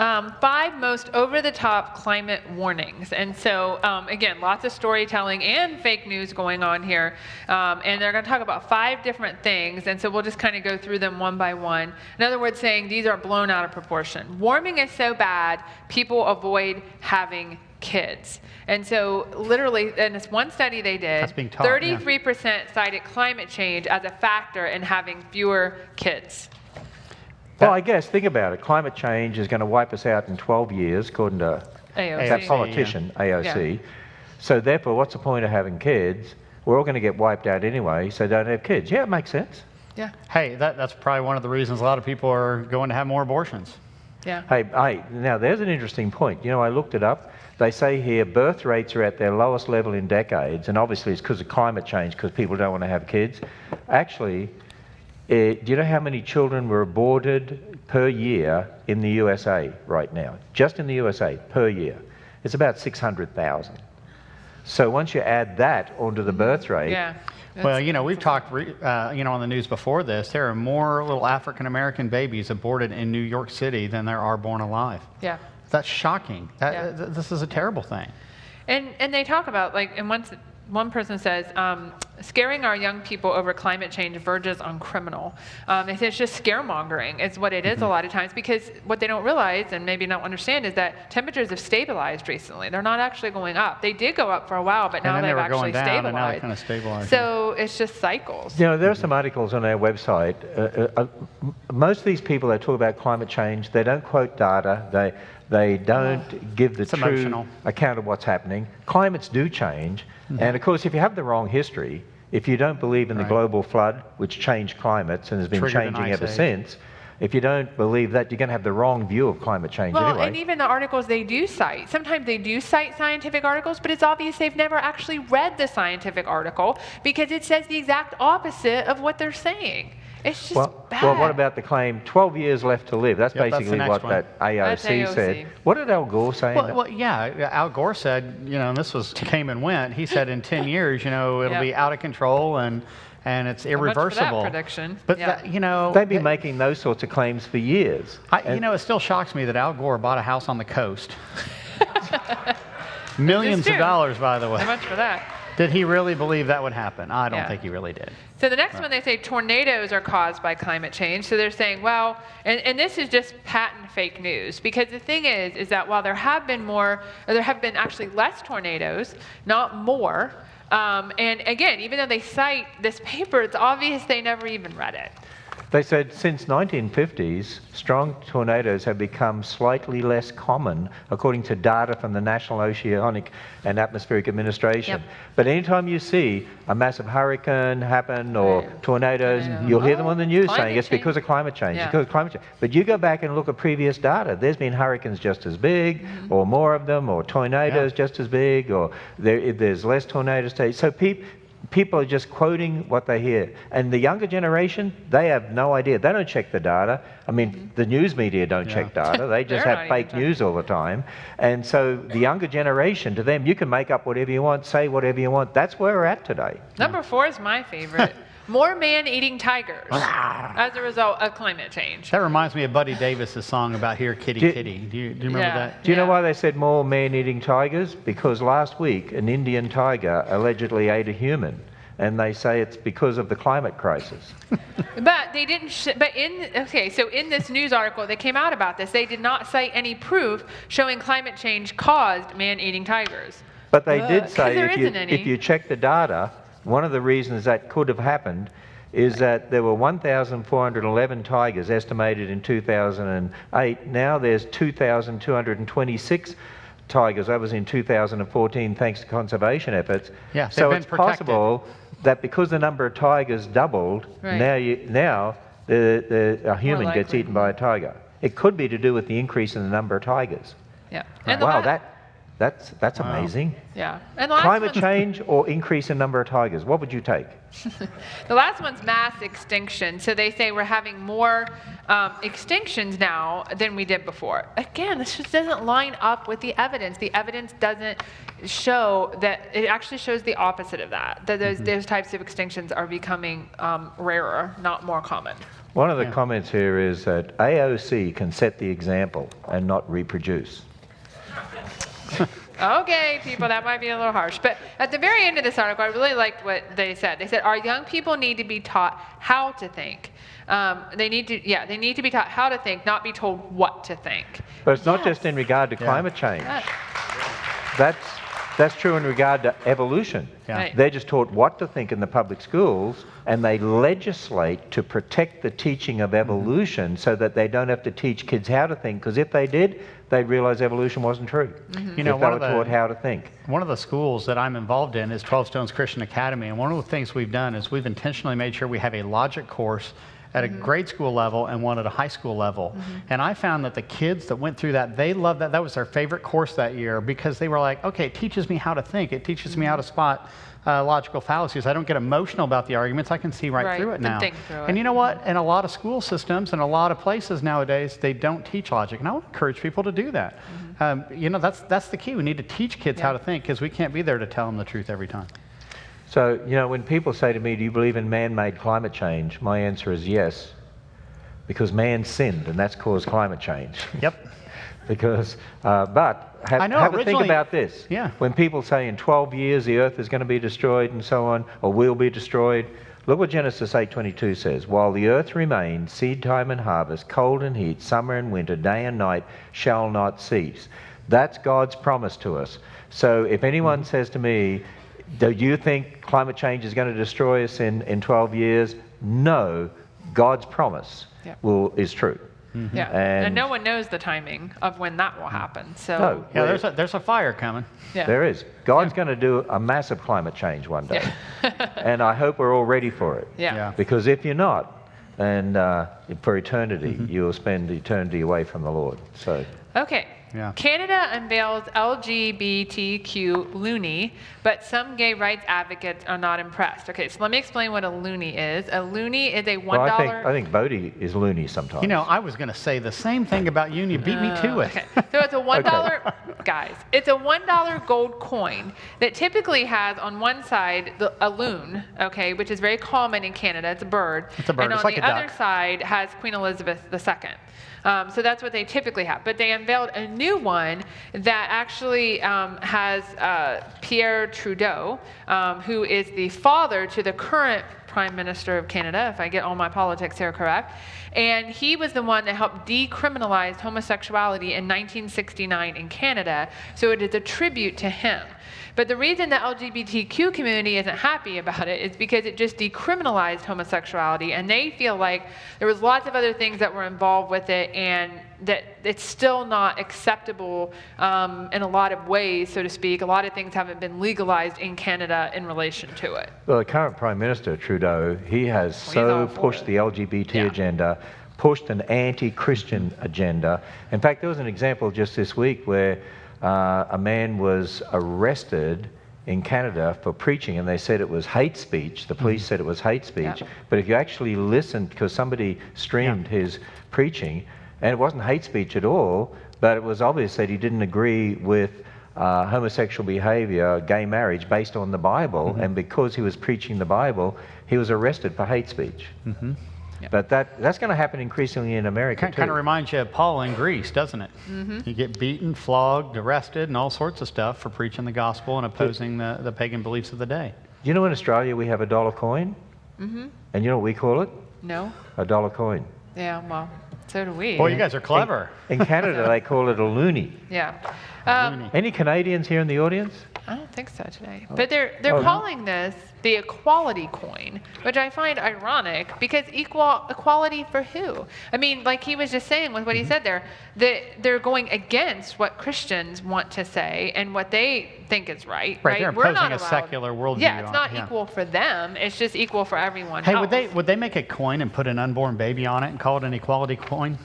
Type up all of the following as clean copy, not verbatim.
5 most over-the-top climate warnings. And so, again, lots of storytelling and fake news going on here. And they're going to talk about 5 different things. And so we'll just kind of go through them one by one. In other words, saying these are blown out of proportion. Warming is so bad, people avoid having kids. And so literally, in this one study they did, 33% cited climate change as a factor in having fewer kids. Well, I guess, think about it. Climate change is going to wipe us out in 12 years, according to that politician, AOC. Yeah. So therefore, what's the point of having kids? We're all going to get wiped out anyway, so don't have kids. Yeah, it makes sense. Yeah. Hey, that's probably one of the reasons a lot of people are going to have more abortions. Yeah. Hey, now there's an interesting point. You know, I looked it up. They say here birth rates are at their lowest level in decades, and obviously it's because of climate change, because people don't want to have kids. Actually, do you know how many children were aborted per year in the USA right now? Just in the USA, per year. It's about 600,000. So once you add that onto the birth rate... Yeah. Well, you know, we've talked, on the news before this, there are more little African-American babies aborted in New York City than there are born alive. Yeah. That's shocking. This is a terrible thing. And they talk about, like, and one person says, scaring our young people over climate change verges on criminal. They say it's just scaremongering is what it is a lot of times, because what they don't realize and maybe not understand is that temperatures have stabilized recently. They're not actually going up. They did go up for a while, but now they've actually stabilized. And now they're kind of stabilized. So it's just cycles. You know, there are some articles on our website. Most of these people that talk about climate change, they don't quote data. They don't give the true account of what's happening. Climates do change. And of course, if you have the wrong history, if you don't believe in the global flood, which changed climates and has been changing ever since, if you don't believe that, you're going to have the wrong view of climate change anyway. Well, and even the articles they do cite, sometimes they do cite scientific articles, but it's obvious they've never actually read the scientific article because it says the exact opposite of what they're saying. It's just bad. Well, what about the claim, 12 years left to live? That's basically what that AOC said. What did Al Gore say? Well, yeah, Al Gore said, and this came and went, he said in 10 years, it'll be out of control and it's irreversible. That prediction. But, they've been making those sorts of claims for years. It still shocks me that Al Gore bought a house on the coast. Millions of dollars, by the way. So much for that. Did he really believe that would happen? I don't think he really did. So the next one, they say tornadoes are caused by climate change. So they're saying, well, and this is just patent fake news, because the thing is that while there have been actually less tornadoes, not more. And again, even though they cite this paper, it's obvious they never even read it. They said since 1950s, strong tornadoes have become slightly less common, according to data from the National Oceanic and Atmospheric Administration. Yep. But anytime you see a massive hurricane happen or tornadoes, you'll hear them on the news saying it's because of climate change. Yeah. Because of climate change. But you go back and look at previous data. There's been hurricanes just as big, or more of them, or tornadoes just as big, or there's less tornadoes. So people are just quoting what they hear. And the younger generation, they have no idea. They don't check the data. I mean, the news media don't check data. They just have fake news all the time. And so the younger generation, to them, you can make up whatever you want, say whatever you want. That's where we're at today. Number 4 is my favorite. More man-eating tigers as a result of climate change. That reminds me of Buddy Davis's song about Here Kitty Kitty. Do you remember that? Do you know why they said more man-eating tigers? Because last week an Indian tiger allegedly ate a human, and they say it's because of the climate crisis. But they didn't. So in this news article that came out about this, they did not cite any proof showing climate change caused man-eating tigers. But they did say if you check the data, one of the reasons that could have happened is that there were 1,411 tigers estimated in 2008. Now there's 2,226 tigers. That was in 2014, thanks to conservation efforts. Yeah, so it's possible that because the number of tigers doubled, now a human gets eaten by a tiger. It could be to do with the increase in the number of tigers. Yeah. And wow, That's amazing. Yeah. And the last Climate one's- change or increase in number of tigers? What would you take? The last one's mass extinction. So they say we're having more extinctions now than we did before. Again, this just doesn't line up with the evidence. The evidence doesn't show that. It actually shows the opposite of that. That those types of extinctions are becoming rarer, not more common. One of the comments here is that AOC can set the example and not reproduce. Okay, people, that might be a little harsh. But at the very end of this article, I really liked what they said. They said our young people need to be taught how to think. They need to be taught how to think, not be told what to think. But it's not just in regard to climate change. That's true in regard to evolution. Yeah. Right. They're just taught what to think in the public schools, and they legislate to protect the teaching of evolution so that they don't have to teach kids how to think, because if they did, they'd realize evolution wasn't true. You know, if they were taught how to think. One of the schools that I'm involved in is 12 Stones Christian Academy, and one of the things we've done is we've intentionally made sure we have a logic course at a grade school level and one at a high school level. And I found that the kids that went through that, they loved that. That was their favorite course that year because they were like, okay, it teaches me how to think. It teaches me how to spot logical fallacies. I don't get emotional about the arguments. I can see right through it and now. think through And it. you know what? In a lot of school systems and a lot of places nowadays, they don't teach logic. And I would encourage people to do that. You know, that's the key. We need to teach kids how to think because we can't be there to tell them the truth every time. So, you know, when people say to me, do you believe in man-made climate change? My answer is yes, because man sinned, and that's caused climate change. But have a think originally- about this. Yeah. When people say in 12 years the earth is going to be destroyed and so on, or will be destroyed, look what Genesis 8:22 says. While the earth remains, seed time and harvest, cold and heat, summer and winter, day and night shall not cease. That's God's promise to us. So if anyone says to me, do you think climate change is going to destroy us in 12 years? No, God's promise is true. Yeah, and no one knows the timing of when that will happen. So No. Yeah, there's a fire coming. yeah. There is. God's going to do a massive climate change one day. And I hope we're all ready for it. Yeah. Because if you're not, and for eternity, you'll spend eternity away from the Lord. So Okay. Yeah. Canada unveils LGBTQ loonie, but some gay rights advocates are not impressed. Okay, so let me explain what a loonie is. A loonie is a $1. well, I think Bodie is loony sometimes. You know, I was going to say the same thing about you, and you beat me to it. Okay, so it's a $1, guys, it's a $1 gold coin that typically has on one side a loon, okay, which is very common in Canada. It's a bird. It's a bird. And It's on like the a other duck. side has Queen Elizabeth II. So that's what they typically have. But they unveiled a new one that actually has Pierre Trudeau, who is the father to the current Prime Minister of Canada, if I get all my politics here correct. And he was the one that helped decriminalize homosexuality in 1969 in Canada. So it is a tribute to him. But the reason the LGBTQ community isn't happy about it is because it just decriminalized homosexuality, and they feel like there was lots of other things that were involved with it, and that it's still not acceptable in a lot of ways, so to speak. A lot of things haven't been legalized in Canada in relation to it. Well, the current Prime Minister, Trudeau, he has all so for pushed it. the LGBT Yeah. agenda, pushed an anti-Christian agenda. In fact, there was an example just this week where a man was arrested in Canada for preaching, and they said it was hate speech. The police said it was hate speech. Yeah. But if you actually listened, because somebody streamed his preaching, and it wasn't hate speech at all, but it was obvious that he didn't agree with homosexual behavior, gay marriage, based on the Bible, and because he was preaching the Bible, he was arrested for hate speech. But that's going to happen increasingly in America too. Kind of reminds you of Paul in Greece, doesn't it? You get beaten, flogged, arrested, and all sorts of stuff for preaching the gospel and opposing the pagan beliefs of the day. You know, in Australia we have a dollar coin, and you know what we call it? No? A dollar coin. Yeah, well, so do we. Boy, you guys are clever. In Canada they call it a loonie. Yeah. Any Canadians here in the audience? I don't think so today. But they're calling this the equality coin, which I find ironic because equality for who? I mean, like he was just saying with what he said there, that they're going against what Christians want to say and what they think is right. Right, they're We're not imposing a allowed- secular worldview Yeah, it's on not it, yeah. equal for them. It's just equal for everyone Hey, else. would they make a coin and put an unborn baby on it and call it an equality coin?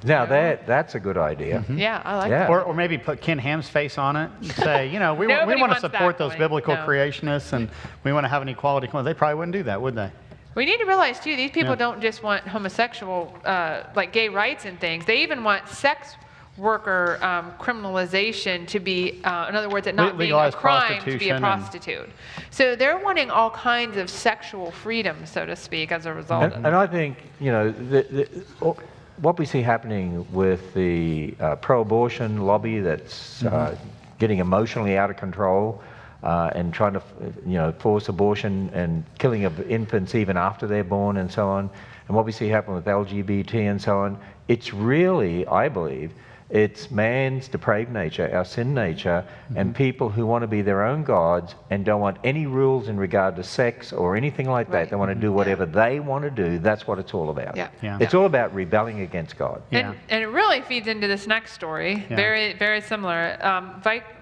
Now that's a good idea. Yeah, I like Yeah. that. Or maybe put Ken Ham's face on it and say, we Nobody want to wants that support those point. biblical No. creationists and we want to have an equality. They probably wouldn't do that, would they? We need to realize too, these people Yeah. don't just want homosexual, like gay rights and things. They even want sex worker criminalization to be, in other words, it not being a Legalize crime to be prostitution a and- prostitute. So they're wanting all kinds of sexual freedom, so to speak, as a result of And it. I think, what we see happening with the pro-abortion lobby that's getting emotionally out of control and trying to, force abortion and killing of infants even after they're born and so on, and what we see happen with LGBT and so on, it's really, I believe, it's man's depraved nature, our sin nature, and people who want to be their own gods and don't want any rules in regard to sex or anything like that. Right. They want to do whatever they want to do. That's what it's all about. Yeah. Yeah. It's all about rebelling against God. Yeah. And it really feeds into this next story, Yeah. very, very similar.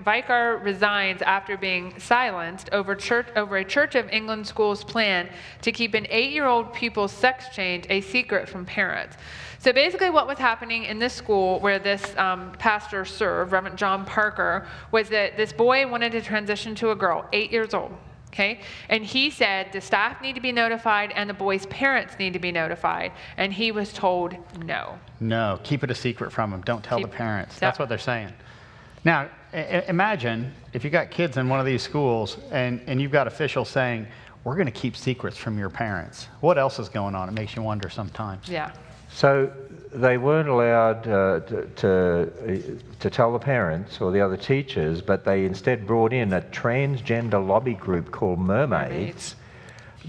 Vicar resigns after being silenced over a Church of England school's plan to keep an 8-year-old pupil's sex change a secret from parents. So basically what was happening in this school where this pastor served, Reverend John Parker, was that this boy wanted to transition to a girl, 8 years old. Okay, and he said the staff need to be notified and the boy's parents need to be notified, and he was told no. No, keep it a secret from them. Don't tell the parents. Yeah. That's what they're saying. Now, imagine if you got kids in one of these schools and you've got officials saying, we're going to keep secrets from your parents. What else is going on? It makes you wonder sometimes. Yeah. So they weren't allowed to tell the parents or the other teachers, but they instead brought in a transgender lobby group called Mermaids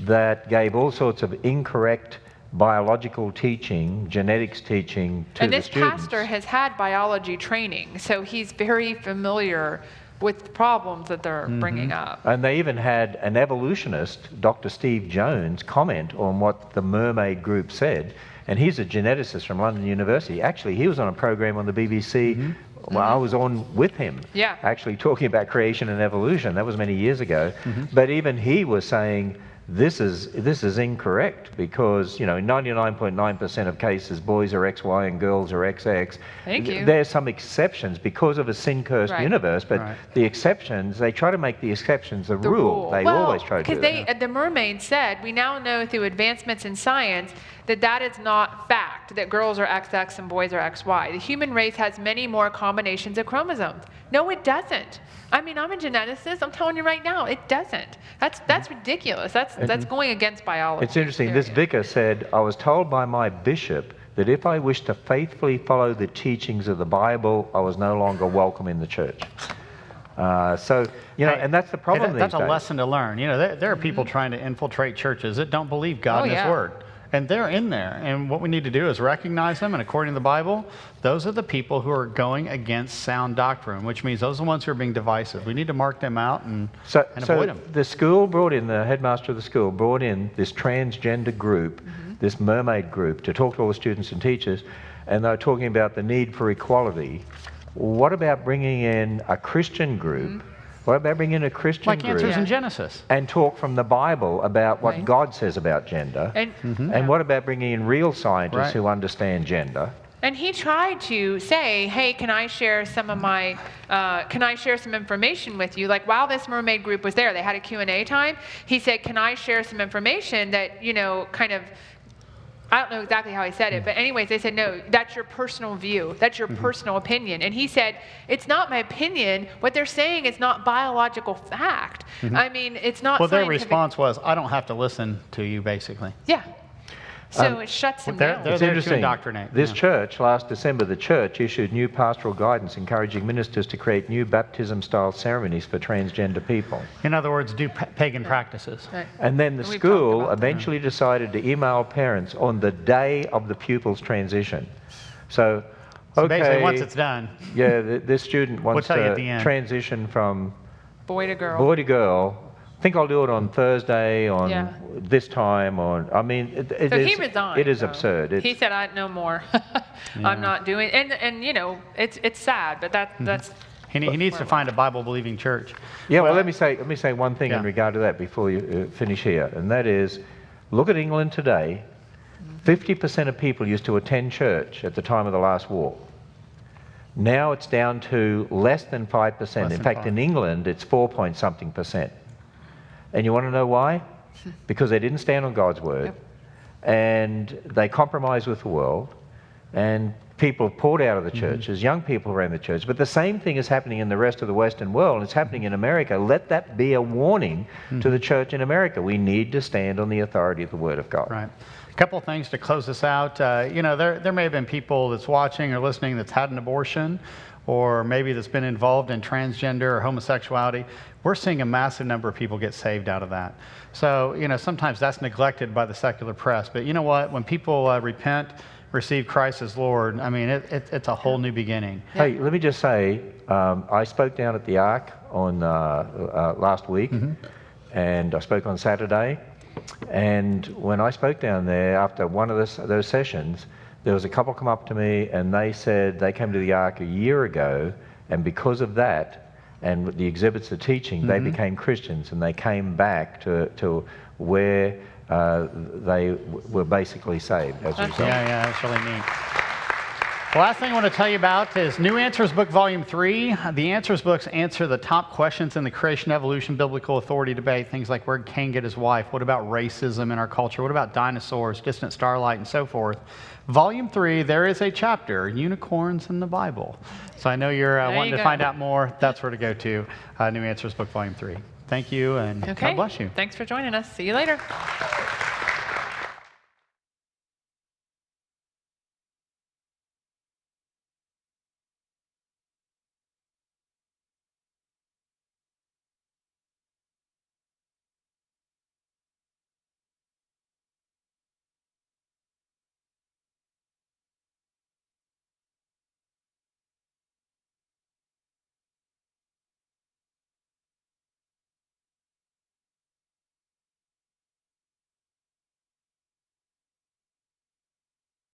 that gave all sorts of incorrect biological teaching, genetics teaching to And the this students. pastor has had biology training, so he's very familiar with the problems that they're bringing up. And they even had an evolutionist, Dr. Steve Jones, comment on what the Mermaid group said. And he's a geneticist from London University. Actually, he was on a program on the BBC. Well, I was on with him, Yeah. actually talking about creation and evolution. That was many years ago. But even he was saying, this is incorrect because, in 99.9% of cases, boys are XY and girls are XX. Thank you. There's some exceptions because of a sin-cursed Right. universe, but Right. the exceptions, they try to make the exceptions the The rule. They well, always try to do because that. the mermaid said, we now know through advancements in science that is not fact, that girls are XX and boys are XY. The human race has many more combinations of chromosomes. No, it doesn't. I mean, I'm a geneticist. I'm telling you right now, it doesn't. That's ridiculous. That's going against biology. It's interesting. This period. vicar said, I was told by my bishop that if I wished to faithfully follow the teachings of the Bible, I was no longer welcome in the church. Hey, and that's the problem that's these a days. lesson to learn. There are people trying to infiltrate churches that don't believe God Oh, and His yeah. Word. And they're in there. And what we need to do is recognize them. And according to the Bible, those are the people who are going against sound doctrine, which means those are the ones who are being divisive. We need to mark them out and avoid them. The school brought in, the headmaster of the school brought in this transgender group, this mermaid group, to talk to all the students and teachers, and they were talking about the need for equality. What about bringing in a Christian group? What about bringing in a Christian Like group Answers in Yeah. Genesis. and talk from the Bible about what Right. God says about gender? And, And what about bringing in real scientists Right. who understand gender? And he tried to say, hey, can I share some information with you? Like while this mermaid group was there, they had a Q&A time. He said, can I share some information that, kind of, I don't know exactly how he said it, but anyways, they said, no, that's your personal view. That's your personal opinion. And he said, it's not my opinion. What they're saying is not biological fact. I mean, it's not Well, their scientific. response was, I don't have to listen to you, basically. Yeah. So it shuts them they're- down. they're It's there to interesting. indoctrinate, This yeah. church, last December, the church issued new pastoral guidance encouraging ministers to create new baptism-style ceremonies for transgender people. In other words, do pagan practices. Right. And then the And we've school talked about that. eventually decided to email parents on the day of the pupil's transition. So, So okay, basically, once it's done, this student wants tell you at to the end. transition from Boy to girl. boy to girl. I think I'll do it on Thursday, on Yeah. this time, So he resigned. it is though. absurd. He said, no more. I'm not doing, and it's sad, but that's. he needs to find a Bible-believing church. Yeah, well, let me say one thing in Yeah. regard to that before you finish here, and that is, look at England today. 50% of people used to attend church at the time of the last war. Now it's down to less than 5%. In fact, in England, it's 4-point-something%. And you want to know why? Because they didn't stand on God's word, and they compromised with the world, and people poured out of the churches, young people ran the church. But the same thing is happening in the rest of the Western world, and it's happening in America. Let that be a warning to the church in America. We need to stand on the authority of the Word of God. Right. A couple of things to close this out. There may have been people that's watching or listening that's had an abortion, or maybe that's been involved in transgender or homosexuality. We're seeing a massive number of people get saved out of that. So, sometimes that's neglected by the secular press. But you know what? When people repent, receive Christ as Lord, I mean, it's a whole new beginning. Hey, let me just say, I spoke down at the Ark on last week, and I spoke on Saturday. And when I spoke down there, after one of those sessions, there was a couple come up to me, and they said they came to the Ark a year ago, and because of that, and the exhibits, the teaching, they became Christians, and they came back to where they were basically saved as a result. Yeah, that's really neat. The last thing I want to tell you about is New Answers Book Volume 3. The Answers books answer the top questions in the creation, evolution, biblical authority debate, things like where did Cain get his wife? What about racism in our culture? What about dinosaurs, distant starlight, and so forth? Volume 3, there is a chapter, Unicorns in the Bible. So I know you're wanting to find out more. That's where to go to, New Answers Book Volume 3. Thank you, and God bless you. Thanks for joining us. See you later.